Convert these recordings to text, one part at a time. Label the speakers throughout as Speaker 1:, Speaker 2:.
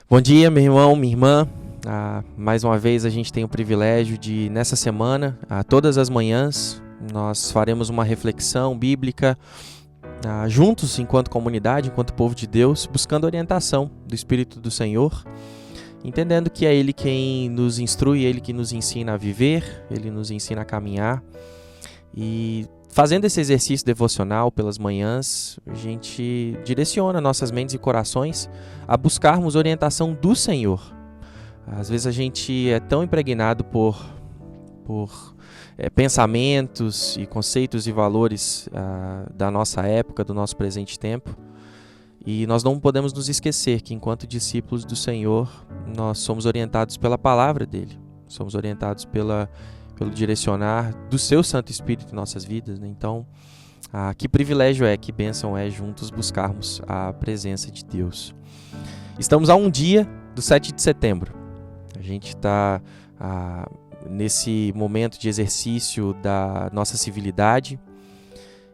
Speaker 1: Bom dia, meu irmão, minha irmã. Mais uma vez a gente tem o privilégio de, nessa semana, todas as manhãs, nós faremos uma reflexão bíblica juntos, enquanto comunidade, enquanto povo de Deus, buscando orientação do Espírito do Senhor, entendendo que é Ele quem nos instrui, Ele que nos ensina a viver, Ele nos ensina a caminhar. E fazendo esse exercício devocional pelas manhãs, a gente direciona nossas mentes e corações a buscarmos orientação do Senhor. Às vezes a gente é tão impregnado por pensamentos e conceitos e valores da nossa época, do nosso presente tempo, e nós não podemos nos esquecer que, enquanto discípulos do Senhor, nós somos orientados pela palavra dele, somos orientados pelo direcionar do seu Santo Espírito em nossas vidas, né? Então, que privilégio que bênção é juntos buscarmos a presença de Deus. Estamos a um dia do 7 de setembro. A gente está nesse momento de exercício da nossa civilidade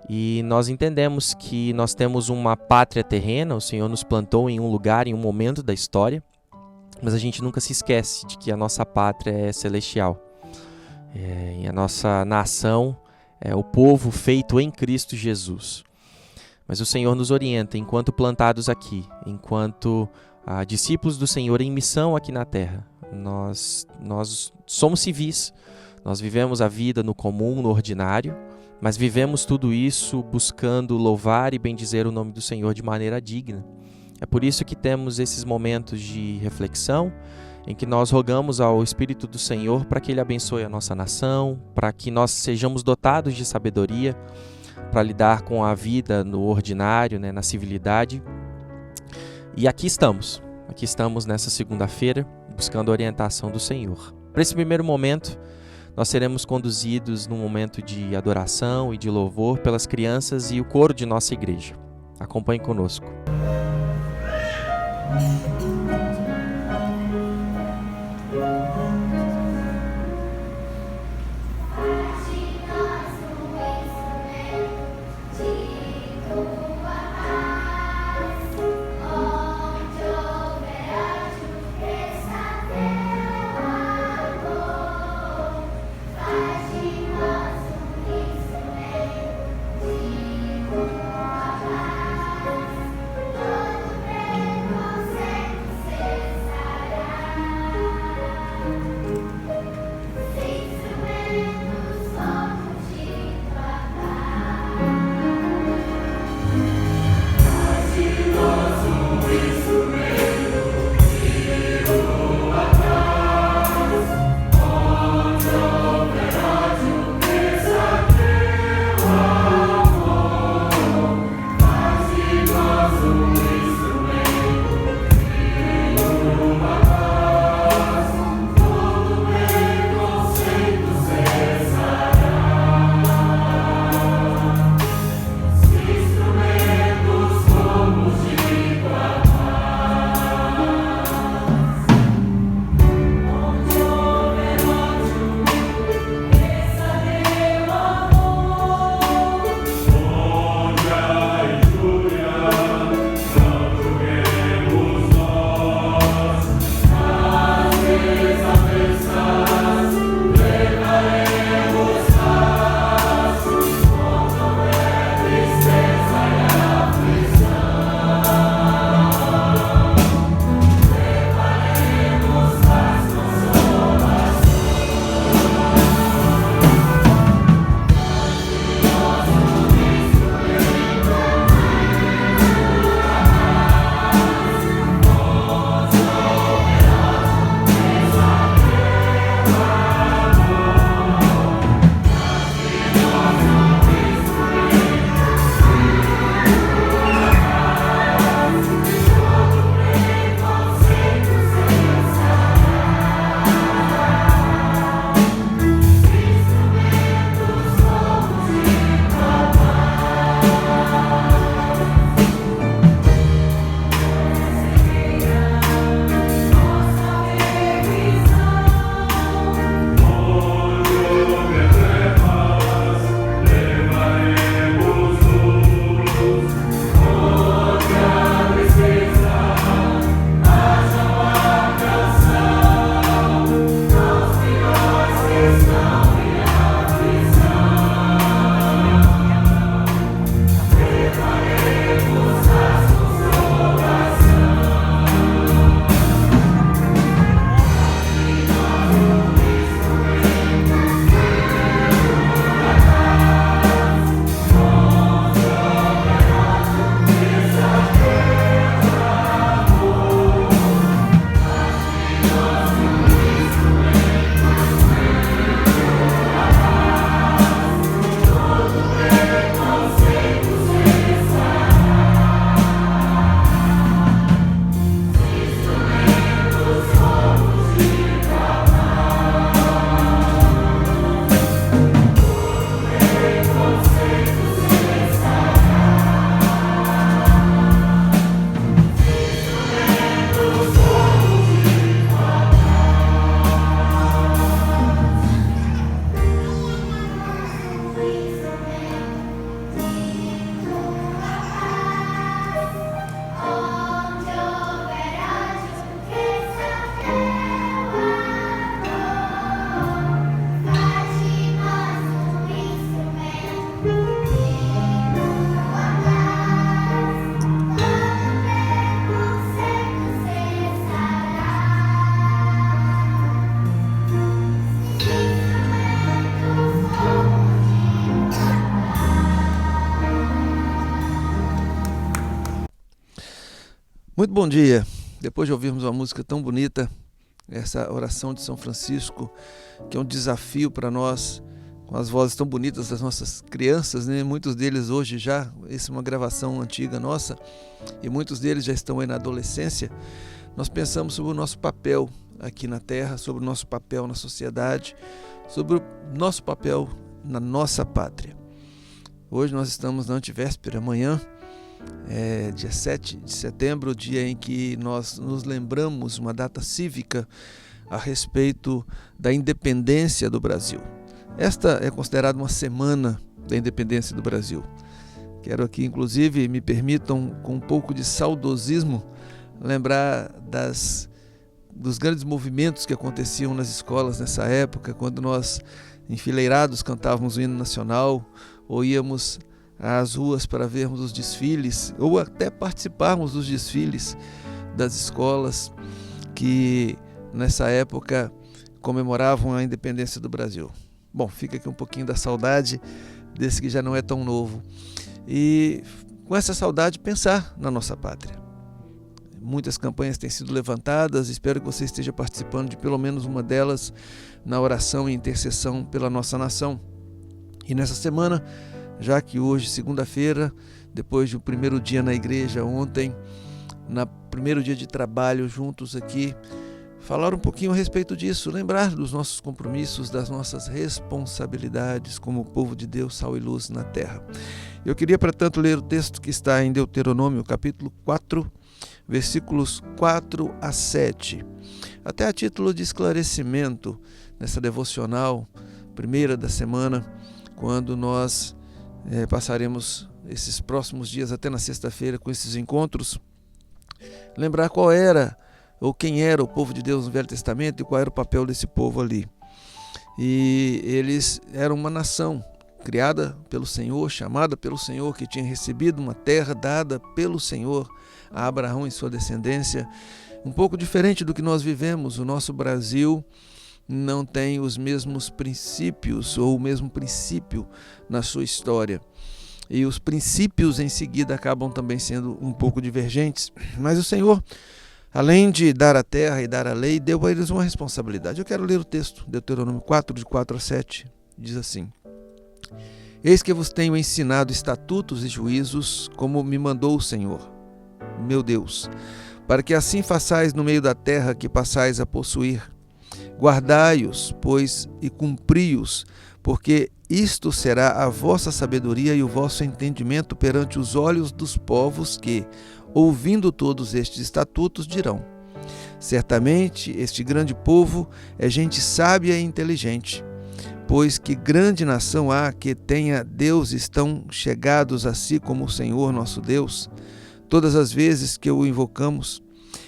Speaker 1: e nós entendemos que nós temos uma pátria terrena, o Senhor nos plantou em um lugar, em um momento da história, mas a gente nunca se esquece de que a nossa pátria é celestial. E a nossa nação é o povo feito em Cristo Jesus. Mas o Senhor nos orienta, enquanto plantados aqui, enquanto discípulos do Senhor em missão aqui na terra. Nós somos civis, nós vivemos a vida no comum, no ordinário, mas vivemos tudo isso buscando louvar e bendizer o nome do Senhor de maneira digna. É por isso que temos esses momentos de reflexão, em que nós rogamos ao Espírito do Senhor para que Ele abençoe a nossa nação, para que nós sejamos dotados de sabedoria para lidar com a vida no ordinário, né, na civilidade. E aqui estamos nessa segunda-feira, buscando a orientação do Senhor. Para esse primeiro momento, nós seremos conduzidos num momento de adoração e de louvor pelas crianças e o coro de nossa igreja. Acompanhe conosco.
Speaker 2: Muito bom dia. Depois de ouvirmos uma música tão bonita, essa oração de São Francisco, que é um desafio para nós, com as vozes tão bonitas das nossas crianças, né? Muitos deles hoje já, essa é uma gravação antiga nossa, e muitos deles já estão aí na adolescência. Nós pensamos sobre o nosso papel aqui na Terra, sobre o nosso papel na sociedade, sobre o nosso papel na nossa pátria. Hoje nós estamos na antevéspera, amanhã, dia 7 de setembro, dia em que nós nos lembramos, uma data cívica a respeito da independência do Brasil. Esta é considerada uma semana da independência do Brasil. Quero aqui, inclusive, me permitam, com um pouco de saudosismo, lembrar dos grandes movimentos que aconteciam nas escolas nessa época, quando nós, enfileirados, cantávamos o hino nacional, ou íamos às ruas para vermos os desfiles, ou até participarmos dos desfiles das escolas que nessa época comemoravam a independência do Brasil. Bom, fica aqui um pouquinho da saudade desse que já não é tão novo. E com essa saudade pensar na nossa pátria. Muitas campanhas têm sido levantadas, espero que você esteja participando de pelo menos uma delas na oração e intercessão pela nossa nação. E nessa semana, já que hoje, segunda-feira, depois de um primeiro dia na igreja, ontem, no primeiro dia de trabalho juntos aqui, falar um pouquinho a respeito disso, lembrar dos nossos compromissos, das nossas responsabilidades como povo de Deus, sal e luz na terra. Eu queria, portanto, ler o texto que está em Deuteronômio, capítulo 4, versículos 4 a 7. Até a título de esclarecimento, nessa devocional, primeira da semana, quando nós passaremos esses próximos dias até na sexta-feira com esses encontros, lembrar qual era ou quem era o povo de Deus no Velho Testamento e qual era o papel desse povo ali. E eles eram uma nação criada pelo Senhor, chamada pelo Senhor, que tinha recebido uma terra dada pelo Senhor a Abraão e sua descendência, um pouco diferente do que nós vivemos. O nosso Brasil não tem os mesmos princípios ou o mesmo princípio na sua história. E os princípios em seguida acabam também sendo um pouco divergentes. Mas o Senhor, além de dar a terra e dar a lei, deu a eles uma responsabilidade. Eu quero ler o texto, Deuteronômio 4, de 4 a 7, diz assim: Eis que vos tenho ensinado estatutos e juízos, como me mandou o Senhor, meu Deus, para que assim façais no meio da terra que passais a possuir. Guardai-os, pois, e cumpri-os, porque isto será a vossa sabedoria e o vosso entendimento perante os olhos dos povos que, ouvindo todos estes estatutos, dirão: certamente este grande povo é gente sábia e inteligente, pois que grande nação há que tenha deuses tão chegados a si como o Senhor nosso Deus, todas as vezes que o invocamos,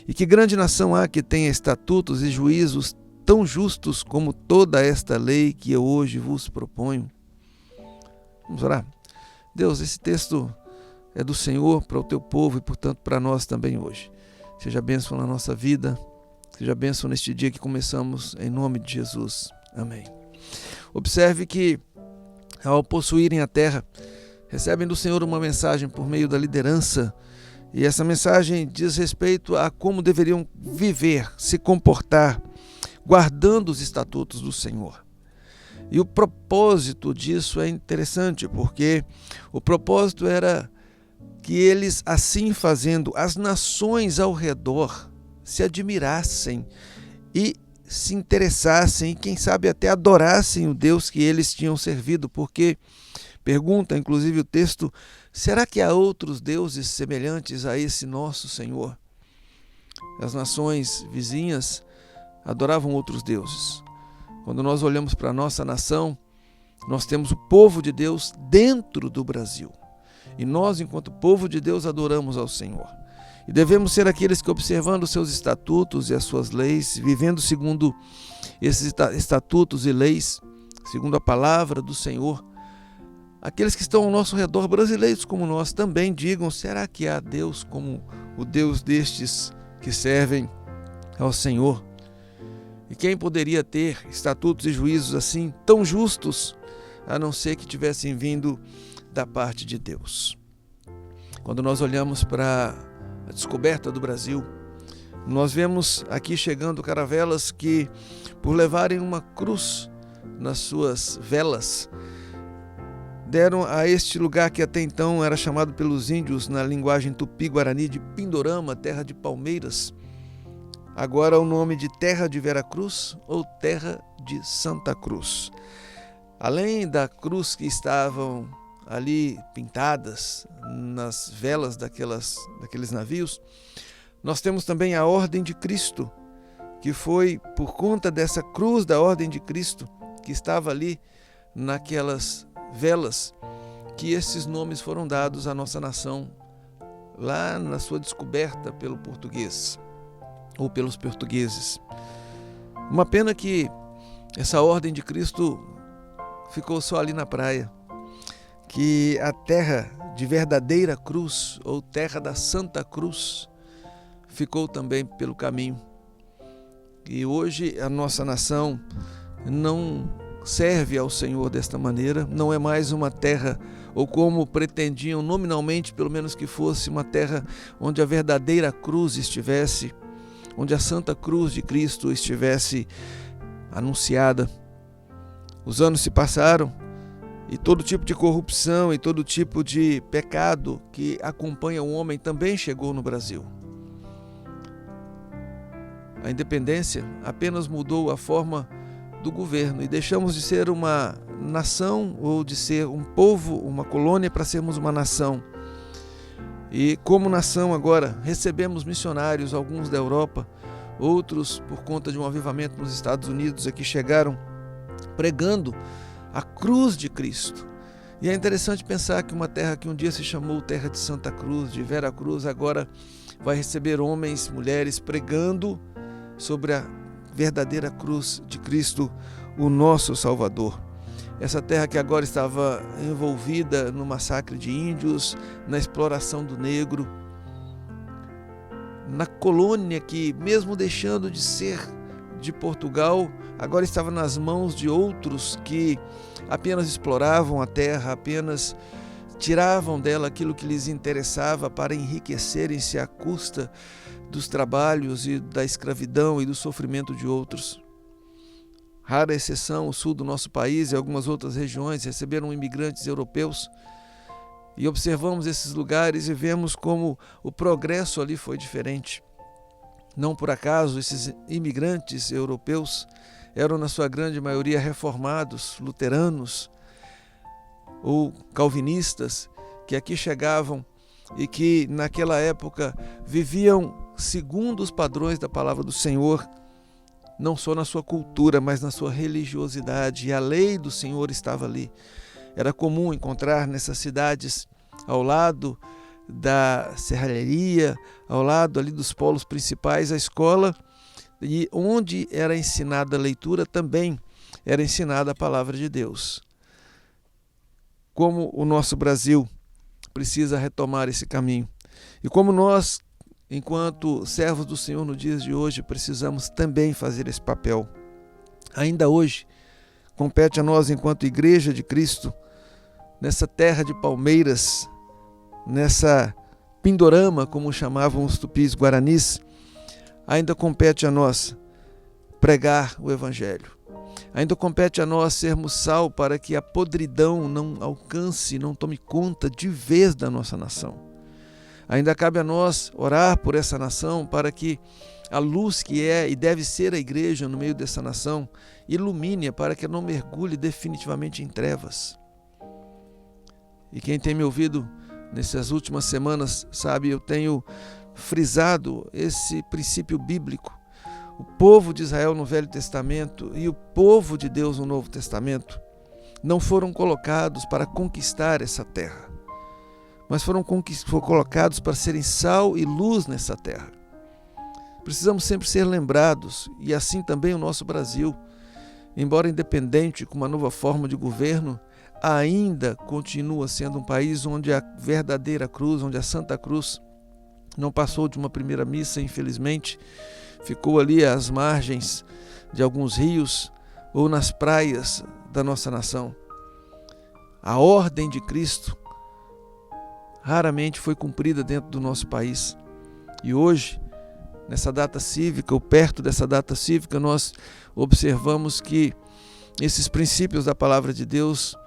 Speaker 2: e que grande nação há que tenha estatutos e juízos tão justos como toda esta lei que eu hoje vos proponho. Vamos orar. Deus, esse texto é do Senhor para o teu povo e, portanto, para nós também hoje. Seja bênção na nossa vida, seja bênção neste dia que começamos, em nome de Jesus. Amém. Observe que, ao possuírem a terra, recebem do Senhor uma mensagem por meio da liderança, e essa mensagem diz respeito a como deveriam viver, se comportar, guardando os estatutos do Senhor. E o propósito disso é interessante, porque o propósito era que eles, assim fazendo, as nações ao redor se admirassem e se interessassem e, quem sabe, até adorassem o Deus que eles tinham servido, porque, pergunta inclusive o texto, será que há outros deuses semelhantes a esse nosso Senhor? As nações vizinhas adoravam outros deuses. Quando nós olhamos para a nossa nação, nós temos o povo de Deus dentro do Brasil. E nós, enquanto povo de Deus, adoramos ao Senhor. E devemos ser aqueles que, observando os seus estatutos e as suas leis, vivendo segundo esses estatutos e leis, segundo a palavra do Senhor, aqueles que estão ao nosso redor, brasileiros como nós, também digam: será que há Deus como o Deus destes que servem ao Senhor? E quem poderia ter estatutos e juízos assim, tão justos, a não ser que tivessem vindo da parte de Deus? Quando nós olhamos para a descoberta do Brasil. Nós vemos aqui chegando caravelas que, por levarem uma cruz nas suas velas, deram a este lugar que até então era chamado pelos índios, na linguagem tupi-guarani, de Pindorama, terra de palmeiras, agora o nome de Terra de Veracruz ou Terra de Santa Cruz. Além da cruz que estavam ali pintadas nas velas daqueles navios, nós temos também a Ordem de Cristo, que foi por conta dessa cruz da Ordem de Cristo que estava ali naquelas velas que esses nomes foram dados à nossa nação lá na sua descoberta pelo português ou pelos portugueses. Uma pena que essa Ordem de Cristo ficou só ali na praia, que a terra de verdadeira cruz ou terra da Santa Cruz ficou também pelo caminho. E hoje a nossa nação não serve ao Senhor desta maneira, não é mais uma terra, ou como pretendiam nominalmente, pelo menos que fosse uma terra onde a verdadeira cruz estivesse, onde a Santa Cruz de Cristo estivesse anunciada. Os anos se passaram e todo tipo de corrupção e todo tipo de pecado que acompanha o homem também chegou no Brasil. A independência apenas mudou a forma do governo e deixamos de ser uma nação ou de ser um povo, uma colônia, para sermos uma nação. E como nação agora recebemos missionários, alguns da Europa, outros por conta de um avivamento nos Estados Unidos, aqui chegaram pregando a cruz de Cristo. E é interessante pensar que uma terra que um dia se chamou Terra de Santa Cruz, de Veracruz, agora vai receber homens, mulheres pregando sobre a verdadeira cruz de Cristo, o nosso Salvador. Essa terra que agora estava envolvida no massacre de índios, na exploração do negro, na colônia que, mesmo deixando de ser de Portugal, agora estava nas mãos de outros que apenas exploravam a terra, apenas tiravam dela aquilo que lhes interessava para enriquecerem-se à custa dos trabalhos e da escravidão e do sofrimento de outros. Rara exceção, o sul do nosso país e algumas outras regiões receberam imigrantes europeus, e observamos esses lugares e vemos como o progresso ali foi diferente. Não por acaso esses imigrantes europeus eram na sua grande maioria reformados, luteranos ou calvinistas, que aqui chegavam e que naquela época viviam segundo os padrões da palavra do Senhor, não só na sua cultura, mas na sua religiosidade, e a lei do Senhor estava ali. Era comum encontrar nessas cidades, ao lado da serralheria, ao lado ali dos polos principais, a escola, e onde era ensinada a leitura também era ensinada a palavra de Deus. Como o nosso Brasil precisa retomar esse caminho, e como nós, enquanto servos do Senhor nos dias de hoje, precisamos também fazer esse papel. Ainda hoje, compete a nós, enquanto Igreja de Cristo, nessa terra de palmeiras, nessa Pindorama, como chamavam os tupis guaranis, ainda compete a nós pregar o Evangelho. Ainda compete a nós sermos sal para que a podridão não alcance, não tome conta de vez da nossa nação. Ainda cabe a nós orar por essa nação para que a luz que é e deve ser a igreja no meio dessa nação ilumine-a para que não mergulhe definitivamente em trevas. E quem tem me ouvido nessas últimas semanas sabe, eu tenho frisado esse princípio bíblico. O povo de Israel no Velho Testamento e o povo de Deus no Novo Testamento não foram colocados para conquistar essa terra, mas foram colocados para serem sal e luz nessa terra. Precisamos sempre ser lembrados, e assim também o nosso Brasil, embora independente com uma nova forma de governo, ainda continua sendo um país onde a verdadeira cruz, onde a Santa Cruz não passou de uma primeira missa, infelizmente, ficou ali às margens de alguns rios ou nas praias da nossa nação. A ordem de Cristo raramente foi cumprida dentro do nosso país. E hoje, nessa data cívica, ou perto dessa data cívica, nós observamos que esses princípios da palavra de Deus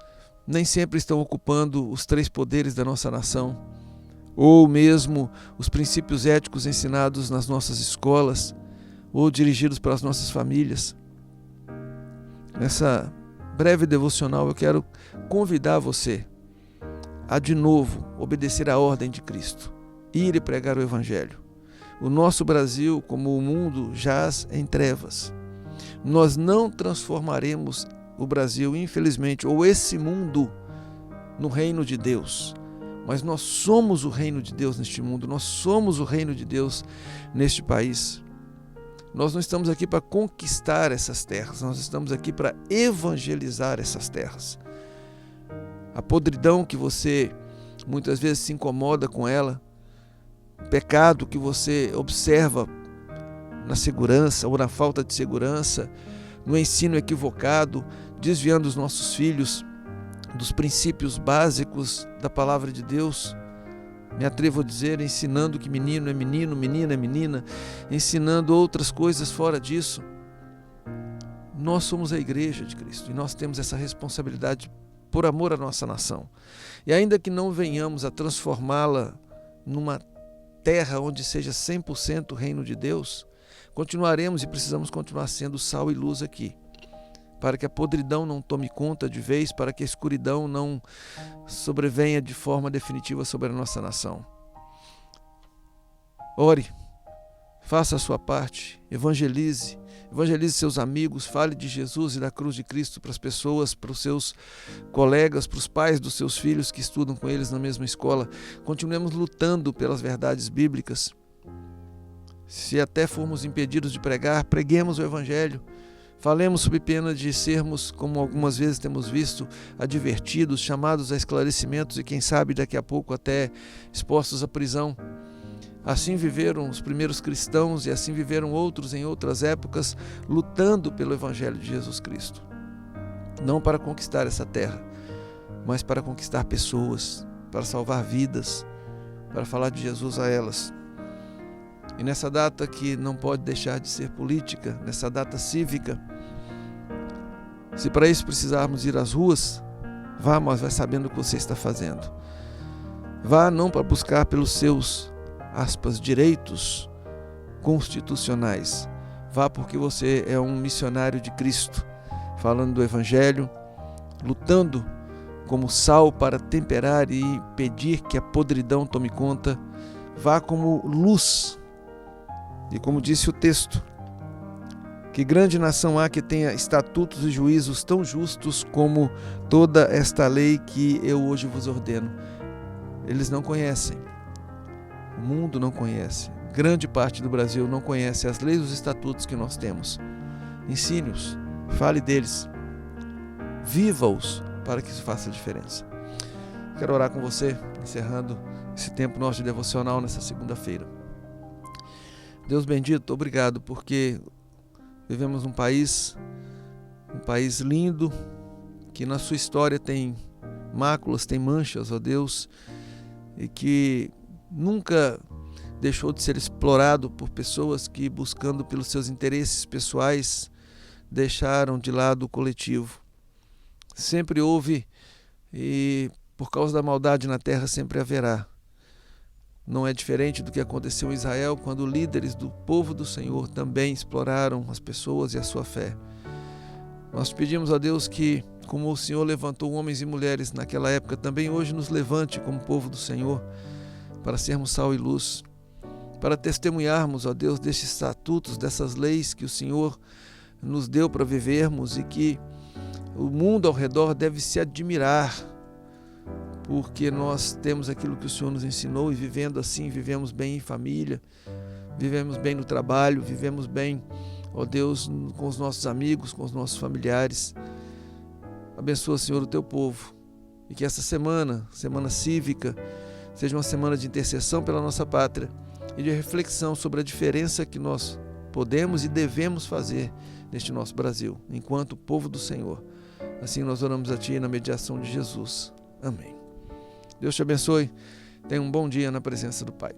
Speaker 2: nem sempre estão ocupando os 3 poderes da nossa nação, ou mesmo os princípios éticos ensinados nas nossas escolas, ou dirigidos pelas nossas famílias. Nessa breve devocional eu quero convidar você a de novo obedecer à ordem de Cristo, ir e pregar o Evangelho. O nosso Brasil, como o mundo, jaz em trevas. Nós não transformaremos o Brasil, infelizmente, ou esse mundo, no reino de Deus. Mas nós somos o reino de Deus neste mundo, nós somos o reino de Deus neste país. Nós não estamos aqui para conquistar essas terras, nós estamos aqui para evangelizar essas terras. A podridão que você muitas vezes se incomoda com ela, o pecado que você observa na segurança ou na falta de segurança, no ensino equivocado, desviando os nossos filhos dos princípios básicos da palavra de Deus. Me atrevo a dizer, ensinando que menino é menino, menina é menina, ensinando outras coisas fora disso. Nós somos a igreja de Cristo e nós temos essa responsabilidade por amor à nossa nação. E ainda que não venhamos a transformá-la numa terra onde seja 100% o reino de Deus, continuaremos e precisamos continuar sendo sal e luz aqui, para que a podridão não tome conta de vez, para que a escuridão não sobrevenha de forma definitiva sobre a nossa nação. Ore, faça a sua parte, evangelize seus amigos, fale de Jesus e da cruz de Cristo para as pessoas, para os seus colegas, para os pais dos seus filhos que estudam com eles na mesma escola. Continuemos lutando pelas verdades bíblicas. Se até formos impedidos de pregar, preguemos o Evangelho. Falemos sob pena de sermos, como algumas vezes temos visto, advertidos, chamados a esclarecimentos e quem sabe daqui a pouco até expostos à prisão. Assim viveram os primeiros cristãos e assim viveram outros em outras épocas, lutando pelo Evangelho de Jesus Cristo. Não para conquistar essa terra, mas para conquistar pessoas, para salvar vidas, para falar de Jesus a elas. E nessa data que não pode deixar de ser política, nessa data cívica, se para isso precisarmos ir às ruas, vá, mas vai sabendo o que você está fazendo. Vá não para buscar pelos seus, aspas, direitos constitucionais. Vá porque você é um missionário de Cristo, falando do Evangelho, lutando como sal para temperar e impedir que a podridão tome conta. Vá como luz. E como disse o texto, que grande nação há que tenha estatutos e juízos tão justos como toda esta lei que eu hoje vos ordeno. Eles não conhecem, o mundo não conhece, grande parte do Brasil não conhece as leis e os estatutos que nós temos. Ensine-os, fale deles, viva-os para que isso faça diferença. Quero orar com você, encerrando esse tempo nosso de devocional nessa segunda-feira. Deus bendito, obrigado, porque vivemos num país lindo, que na sua história tem máculas, tem manchas, ó Deus, e que nunca deixou de ser explorado por pessoas que, buscando pelos seus interesses pessoais, deixaram de lado o coletivo. Sempre houve, e por causa da maldade na terra sempre haverá. Não é diferente do que aconteceu em Israel, quando líderes do povo do Senhor também exploraram as pessoas e a sua fé. Nós pedimos a Deus que, como o Senhor levantou homens e mulheres naquela época, também hoje nos levante como povo do Senhor, para sermos sal e luz, para testemunharmos, ó Deus, destes estatutos, dessas leis que o Senhor nos deu para vivermos e que o mundo ao redor deve se admirar, porque nós temos aquilo que o Senhor nos ensinou e vivendo assim, vivemos bem em família, vivemos bem no trabalho, vivemos bem, ó Deus, com os nossos amigos, com os nossos familiares. Abençoa, Senhor, o teu povo e que essa semana cívica, seja uma semana de intercessão pela nossa pátria e de reflexão sobre a diferença que nós podemos e devemos fazer neste nosso Brasil, enquanto povo do Senhor. Assim nós oramos a Ti na mediação de Jesus. Amém. Deus te abençoe. Tenha um bom dia na presença do Pai.